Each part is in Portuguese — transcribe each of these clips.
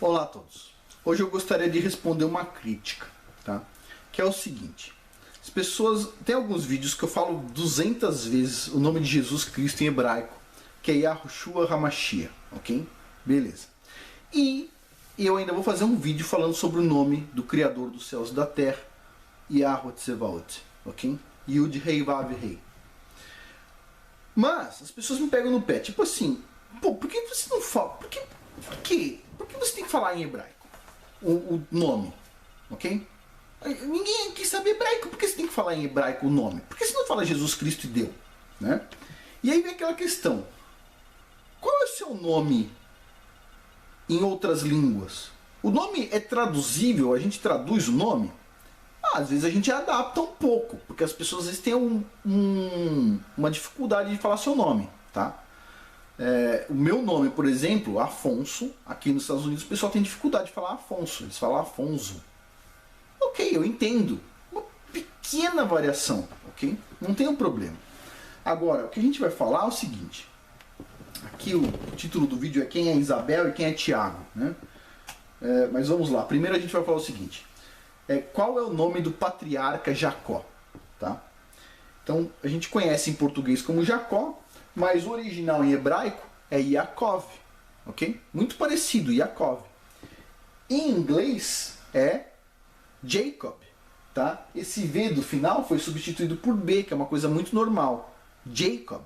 Olá a todos. Hoje eu gostaria de responder uma crítica, tá? Que é o seguinte: as pessoas... Tem alguns vídeos que eu falo 200 vezes o nome de Jesus Cristo em hebraico, que é Yahushua HaMashiach, ok? Beleza. E eu ainda vou fazer um vídeo falando sobre o nome do Criador dos céus e da terra, Yahweh Tsevaot, ok? Yud Rei Vav Rei. Mas as pessoas me pegam no pé, tipo assim, pô, por que você não fala? Por que você tem que falar em hebraico o nome, ok? Ninguém quer saber hebraico, por que você tem que falar em hebraico o nome? Por que você não fala Jesus Cristo e deu, né? E aí vem aquela questão: qual é o seu nome em outras línguas? O nome é traduzível? A gente traduz o nome? Às vezes a gente adapta um pouco, porque as pessoas às vezes têm uma dificuldade de falar seu nome, tá? O meu nome, por exemplo, Afonso, aqui nos Estados Unidos o pessoal tem dificuldade de falar Afonso, eles falam Afonso. Ok, eu entendo. Uma pequena variação, ok? Não tem um problema. Agora, o que a gente vai falar é o seguinte. Aqui o título do vídeo é quem é Isabel e quem é Tiago, né? Mas vamos lá. Primeiro a gente vai falar o seguinte. Qual é o nome do patriarca Jacó? Tá? Então, a gente conhece em português como Jacó, mas o original em hebraico é Yaakov, ok? Muito parecido, Yaakov. Em inglês é Jacob, tá? Esse V do final foi substituído por B, que é uma coisa muito normal. Jacob,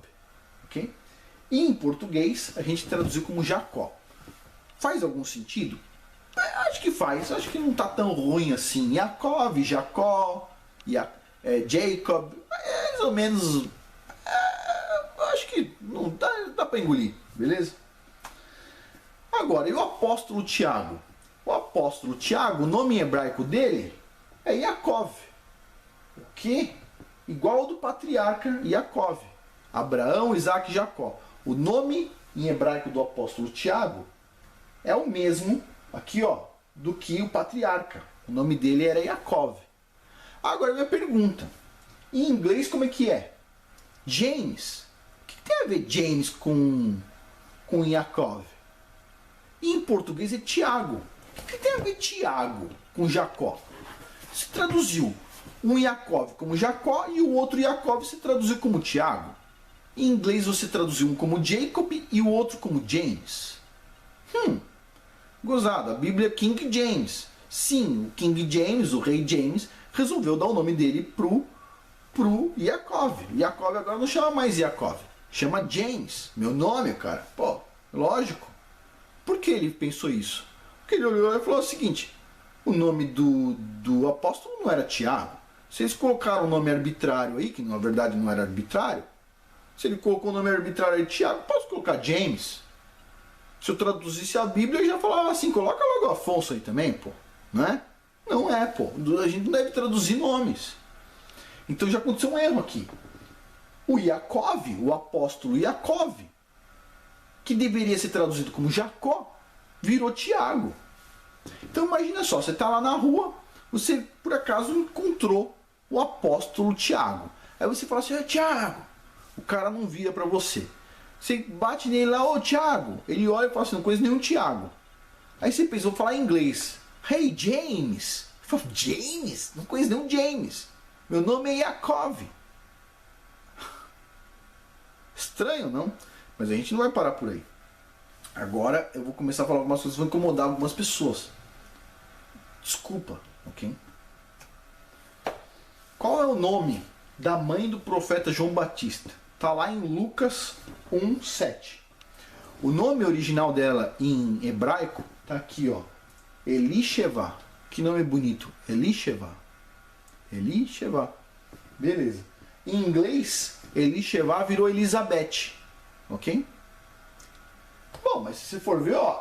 ok? E em português a gente traduziu como Jacó. Faz algum sentido? Acho que faz, acho que não tá tão ruim assim. Yaakov, Jacó, Jacob, mais ou menos. Acho que não dá para engolir, beleza? Agora, e o apóstolo Tiago? O apóstolo Tiago, o nome em hebraico dele é Yaakov. O quê? Igual ao do patriarca Yaakov. Abraão, Isaac e Jacó. O nome em hebraico do apóstolo Tiago é o mesmo, aqui ó, do que o patriarca. O nome dele era Yaakov. Agora minha pergunta. Em inglês como é que é? James. O que tem a ver James com Yaakov? E em português é Tiago. O que tem a ver Tiago com Jacó? Se traduziu um Yaakov como Jacó e o outro Yaakov se traduziu como Tiago. Em inglês você traduziu um como Jacob e o outro como James. Gozado, a Bíblia é King James. Sim, o King James, o rei James, resolveu dar o nome dele pro Yaakov. Yaakov agora não chama mais Yaakov, chama James. Meu nome, cara. Pô, lógico. Por que ele pensou isso? Porque ele olhou e falou o seguinte: o nome do apóstolo não era Tiago. Se eles colocaram um nome arbitrário aí, que na verdade não era arbitrário, se ele colocou o nome arbitrário de Tiago, posso colocar James? Se eu traduzisse a Bíblia, eu já falava assim, coloca logo Afonso aí também, pô. Não é? Não é, pô. A gente não deve traduzir nomes. Então já aconteceu um erro aqui. O Yaakov, o apóstolo Yaakov, que deveria ser traduzido como Jacó, virou Tiago. Então imagina só, você está lá na rua, você por acaso encontrou o apóstolo Tiago. Aí você fala assim, Tiago. O cara não vira para você. Você bate nele lá, ô Tiago. Ele olha e fala assim, não conheço nenhum Tiago. Aí você pensa, vou falar em inglês. Hey James. Eu falo, James? Não conheço nenhum James. Meu nome é Yaakov. Estranho, não? Mas a gente não vai parar por aí. Agora eu vou começar a falar algumas coisas que vão incomodar algumas pessoas. Desculpa, ok? Qual é o nome da mãe do profeta João Batista? Está lá em Lucas 1:7. O nome original dela em hebraico está aqui, ó. Elisheva. Que nome bonito. Elisheva. Elisheva. Beleza. Em inglês, Elisheva virou Elizabeth. Ok? Bom, mas se você for ver, ó.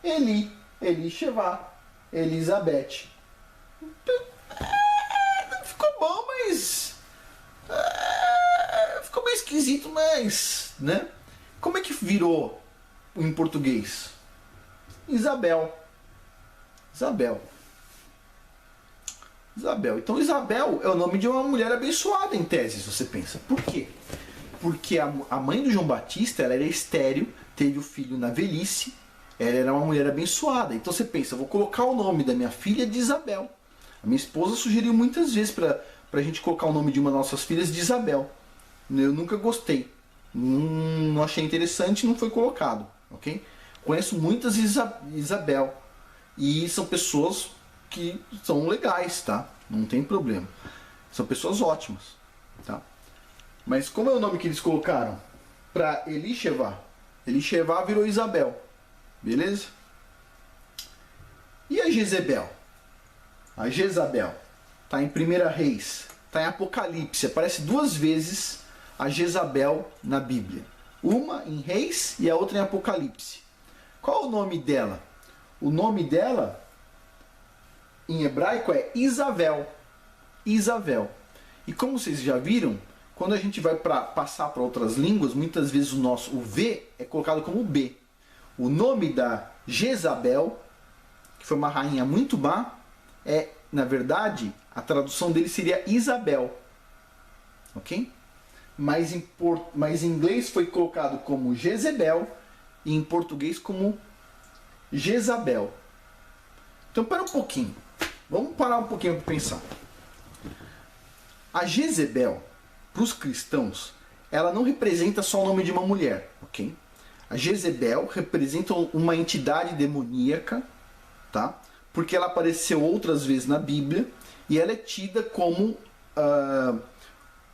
Elisheva. Elizabeth. Ficou bom, mas... ficou meio esquisito, mas... né? Como é que virou em português? Isabel. Então Isabel é o nome de uma mulher abençoada em tese, se você pensa. Por quê? Porque a mãe do João Batista ela era estéril, teve o filho na velhice, Ela era uma mulher abençoada. Então você pensa, vou colocar o nome da minha filha de Isabel. A minha esposa sugeriu muitas vezes para a gente colocar o nome de uma das nossas filhas de Isabel. Eu nunca gostei. Não achei interessante e não foi colocado. Ok? Conheço muitas Isabel. E são pessoas que são legais, tá? Não tem problema. São pessoas ótimas, tá? Mas como é o nome que eles colocaram? Para Elisheva. Elisheva virou Isabel. Beleza? E a Jezebel? A Jezabel. Está em 1 Reis. Está em Apocalipse. Aparece 2 vezes a Jezabel na Bíblia. Uma em Reis e a outra em Apocalipse. Qual é o nome dela? O nome dela em hebraico é Isabel. Isabel. E como vocês já viram, quando a gente vai passar para outras línguas, muitas vezes o V é colocado como B. O nome da Jezabel, que foi uma rainha muito má, na verdade, a tradução dele seria Isabel. Ok? Mas em inglês foi colocado como Jezebel e em português como Jezabel. Então, para um pouquinho. Vamos parar um pouquinho para pensar. A Jezebel, para os cristãos, ela não representa só o nome de uma mulher, ok? A Jezebel representa uma entidade demoníaca, tá? Porque ela apareceu outras vezes na Bíblia e ela é tida como...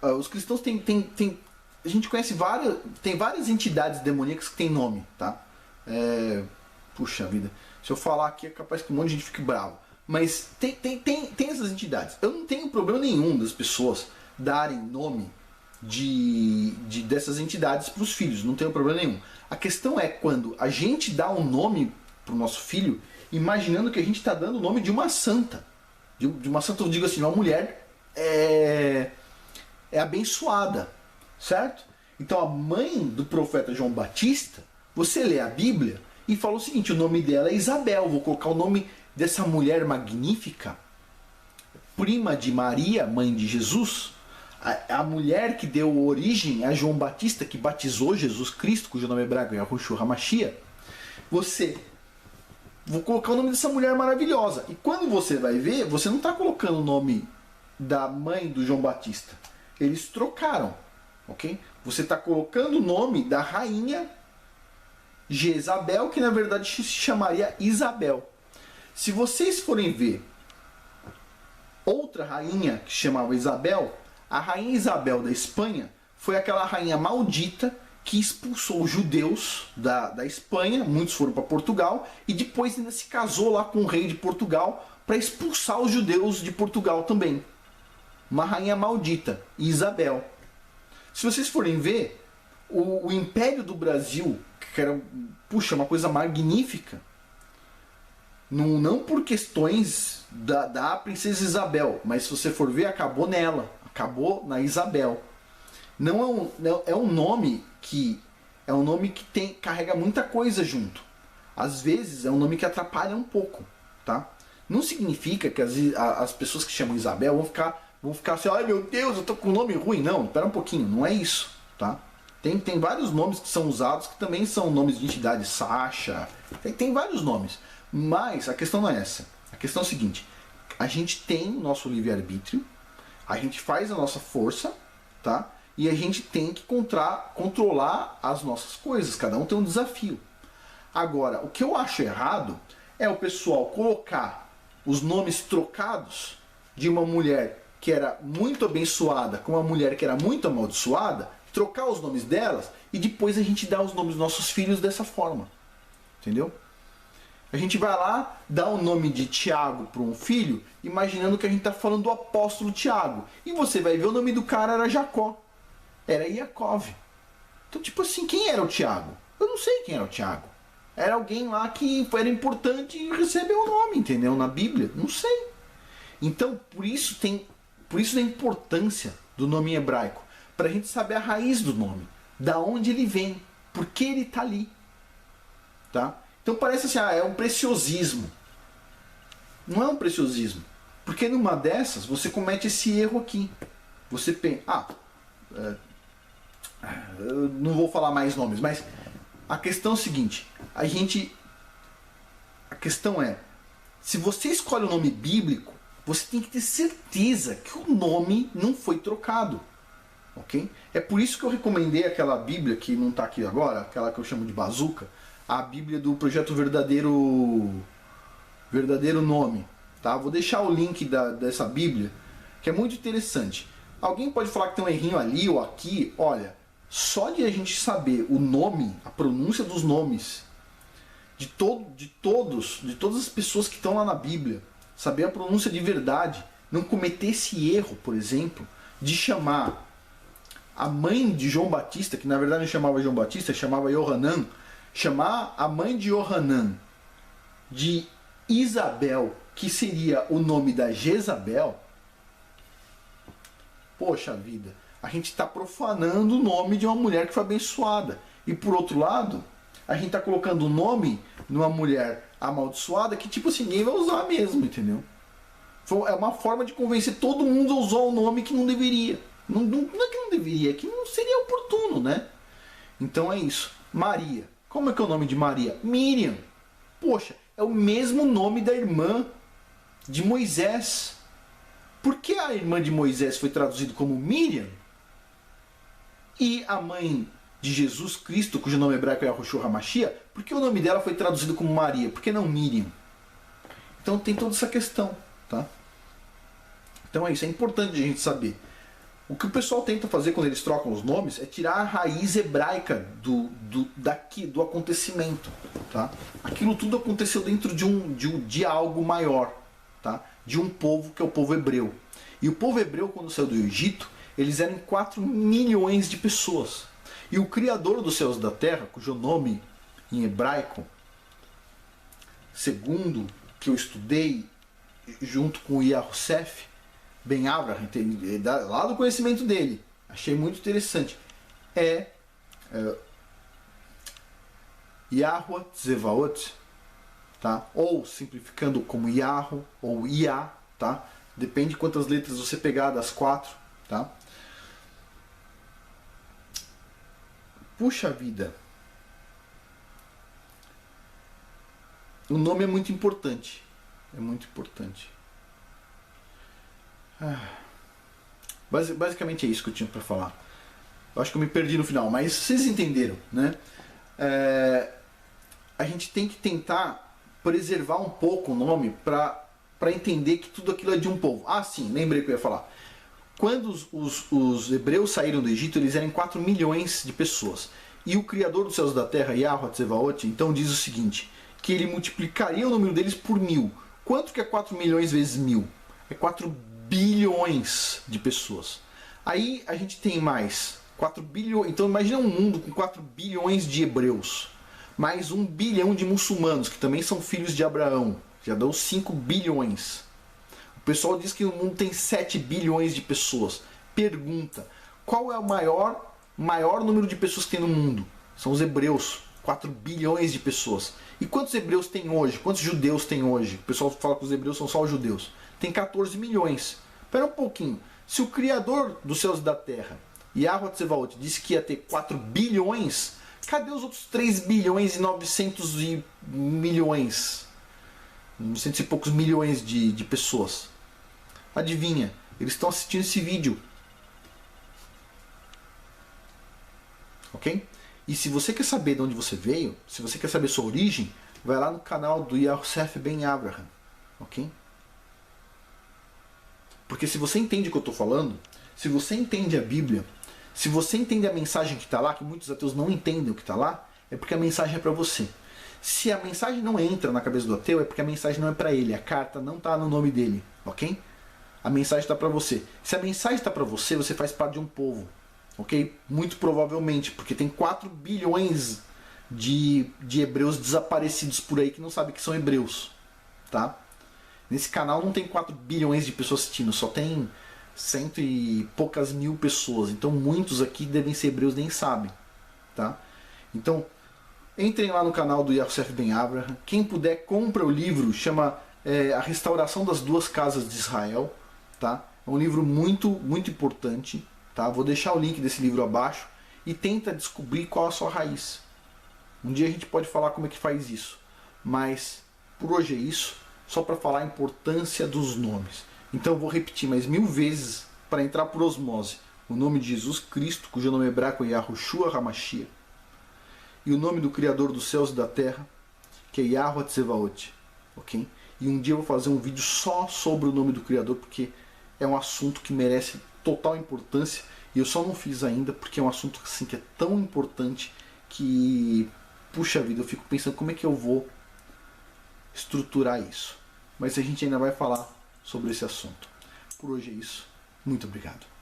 os cristãos a gente conhece várias entidades demoníacas que têm nome, tá? Puxa vida, se eu falar aqui é capaz que um monte de gente fique bravo. Mas tem essas entidades. Eu não tenho problema nenhum das pessoas darem nome dessas entidades para os filhos. Não tenho problema nenhum. A questão é quando a gente dá um nome para o nosso filho, imaginando que a gente está dando o nome de uma santa. De uma santa, eu digo assim, uma mulher abençoada. Certo? Então a mãe do profeta João Batista, você lê a Bíblia e fala o seguinte, o nome dela é Isabel. Vou colocar o nome dessa mulher magnífica, prima de Maria, mãe de Jesus, a mulher que deu origem a João Batista, que batizou Jesus Cristo, cujo nome hebraico é Yahushua HaMashiach. Vou colocar o nome dessa mulher maravilhosa. E quando você vai ver, você não está colocando o nome da mãe do João Batista. Eles trocaram, ok? Você está colocando o nome da rainha Jezabel, que na verdade se chamaria Isabel. Se vocês forem ver outra rainha que se chamava Isabel, a rainha Isabel da Espanha foi aquela rainha maldita que expulsou os judeus da Espanha, muitos foram para Portugal, e depois ainda se casou lá com o rei de Portugal para expulsar os judeus de Portugal também. Uma rainha maldita, Isabel. Se vocês forem ver, o Império do Brasil, que era uma coisa magnífica, não por questões da princesa Isabel, mas se você for ver, acabou nela, acabou na Isabel. É um nome que carrega muita coisa junto. Às vezes é um nome que atrapalha um pouco, tá? Não significa que as pessoas que chamam Isabel vão ficar assim, ai meu Deus, eu tô com um nome ruim. Não, espera um pouquinho, não é isso, tá? Tem vários nomes que são usados que também são nomes de entidade, Sasha, tem vários nomes. Mas a questão não é essa. A questão é a seguinte, a gente tem o nosso livre-arbítrio, a gente faz a nossa força, tá? E a gente tem que controlar as nossas coisas, cada um tem um desafio. Agora, o que eu acho errado é o pessoal colocar os nomes trocados de uma mulher que era muito abençoada com uma mulher que era muito amaldiçoada, trocar os nomes delas e depois a gente dá os nomes dos nossos filhos dessa forma. Entendeu? A gente vai lá, dá o nome de Tiago para um filho, imaginando que a gente está falando do apóstolo Tiago. E você vai ver o nome do cara era Jacó. Era Iacov. Então, tipo assim, quem era o Tiago? Eu não sei quem era o Tiago. Era alguém lá que era importante e recebeu o nome, entendeu? Na Bíblia. Não sei. Então, por isso a importância do nome em hebraico. Para a gente saber a raiz do nome. Da onde ele vem. Por que ele está ali. Tá? Então parece assim, é um preciosismo. Não é um preciosismo. Porque numa dessas, você comete esse erro aqui. Você pensa, eu não vou falar mais nomes, mas a questão é o seguinte, a gente a questão é, se você escolhe o nome bíblico, você tem que ter certeza que o nome não foi trocado. Ok? É por isso que eu recomendei aquela Bíblia que não está aqui agora, aquela que eu chamo de Bazuca, a Bíblia do Projeto Verdadeiro Nome. Tá? Vou deixar o link dessa Bíblia, que é muito interessante. Alguém pode falar que tem um errinho ali ou aqui. Olha, só de a gente saber o nome, a pronúncia dos nomes de todas as pessoas que estão lá na Bíblia, saber a pronúncia de verdade, não cometer esse erro, por exemplo, de chamar a mãe de João Batista, que na verdade não chamava João Batista, chamava Yohanan, chamar a mãe de Yohanan de Isabel, que seria o nome da Jezabel. Poxa vida, a gente está profanando o nome de uma mulher que foi abençoada. E por outro lado, a gente está colocando o nome numa mulher amaldiçoada que tipo assim, ninguém vai usar mesmo, entendeu? É uma forma de convencer todo mundo a usar o nome que não deveria. Não é que não deveria, é que não seria oportuno, né? Então é isso. Maria. Como é que é o nome de Maria? Miriam. Poxa, é o mesmo nome da irmã de Moisés. Por que a irmã de Moisés foi traduzida como Miriam? E a mãe de Jesus Cristo, cujo nome hebraico é Yahushua HaMashiach, por que o nome dela foi traduzido como Maria? Por que não Miriam? Então tem toda essa questão, tá? Então é isso, é importante a gente saber. O que o pessoal tenta fazer quando eles trocam os nomes é tirar a raiz hebraica do acontecimento, tá? Aquilo tudo aconteceu dentro de algo maior, tá? De um povo que é o povo hebreu. E o povo hebreu, quando saiu do Egito, eles eram 4 milhões de pessoas. E o Criador dos céus e da terra, cujo nome em hebraico, segundo que eu estudei junto com o Yahushef Ben Abraham, lá do conhecimento dele, achei muito interessante, é Yahuwah Tzevaot, tá? Ou simplificando como Yahu ou Iá, tá? Depende de quantas letras você pegar das 4, tá? Puxa vida. O nome é muito importante. É muito importante. Basicamente é isso que eu tinha para falar. Eu acho que eu me perdi no final, mas vocês entenderam, né? A gente tem que tentar preservar um pouco o nome para entender que tudo aquilo é de um povo. Ah, sim, lembrei que eu ia falar. Quando os hebreus saíram do Egito, eles eram 4 milhões de pessoas. E o Criador dos céus e da terra, Yahuwah Tzevaot, então diz o seguinte, que ele multiplicaria o número deles por 1000. Quanto que é 4 milhões vezes 1000? É 4 bilhões de pessoas. Aí a gente tem mais 4 bilhões. Então imagina um mundo com 4 bilhões de hebreus, mais 1 bilhão de muçulmanos, que também são filhos de Abraão. Já deu 5 bilhões. O pessoal diz que o mundo tem 7 bilhões de pessoas. Pergunta, qual é o maior número de pessoas que tem no mundo? São os hebreus. 4 bilhões de pessoas. E quantos hebreus tem hoje? Quantos judeus tem hoje? O pessoal fala que os hebreus são só os judeus. Tem 14 milhões. Espera um pouquinho. Se o Criador dos céus e da terra, Yahuwah Tzevaot, disse que ia ter 4 bilhões, cadê os outros 3 bilhões e 900 milhões? 900 e poucos milhões de pessoas. Adivinha? Eles estão assistindo esse vídeo. Ok? E se você quer saber de onde você veio, se você quer saber sua origem, vai lá no canal do Yahushef Ben Abraham. Ok? Porque se você entende o que eu estou falando, se você entende a Bíblia, se você entende a mensagem que está lá, que muitos ateus não entendem o que está lá, é porque a mensagem é para você. Se a mensagem não entra na cabeça do ateu, é porque a mensagem não é para ele, a carta não está no nome dele, ok? A mensagem está para você. Se a mensagem está para você, você faz parte de um povo, ok? Muito provavelmente, porque tem 4 bilhões de hebreus desaparecidos por aí que não sabem que são hebreus, tá? Nesse canal não tem 4 bilhões de pessoas assistindo, só tem 100 e poucas mil pessoas. Então muitos aqui devem ser hebreus, nem sabem, tá? Então entrem lá no canal do Yahushef Ben Abraham. Quem puder, compra o livro, chama A Restauração das Duas Casas de Israel, tá? É um livro muito, muito importante, tá? Vou deixar o link desse livro abaixo e tenta descobrir qual a sua raiz. Um dia a gente pode falar como é que faz isso, mas Por hoje é isso, só para falar a importância dos nomes. Então eu vou repetir mais 1000 vezes para entrar por osmose. O nome de Jesus Cristo, cujo nome hebraico é Yahushua HaMashiach. E o nome do Criador dos céus e da terra, que é Yahuwah Tsevaot. Ok? E um dia eu vou fazer um vídeo só sobre o nome do Criador, porque é um assunto que merece total importância. E eu só não fiz ainda, porque é um assunto assim, que é tão importante que, puxa vida, eu fico pensando como é que eu vou estruturar isso. Mas a gente ainda vai falar sobre esse assunto. Por hoje é isso. Muito obrigado.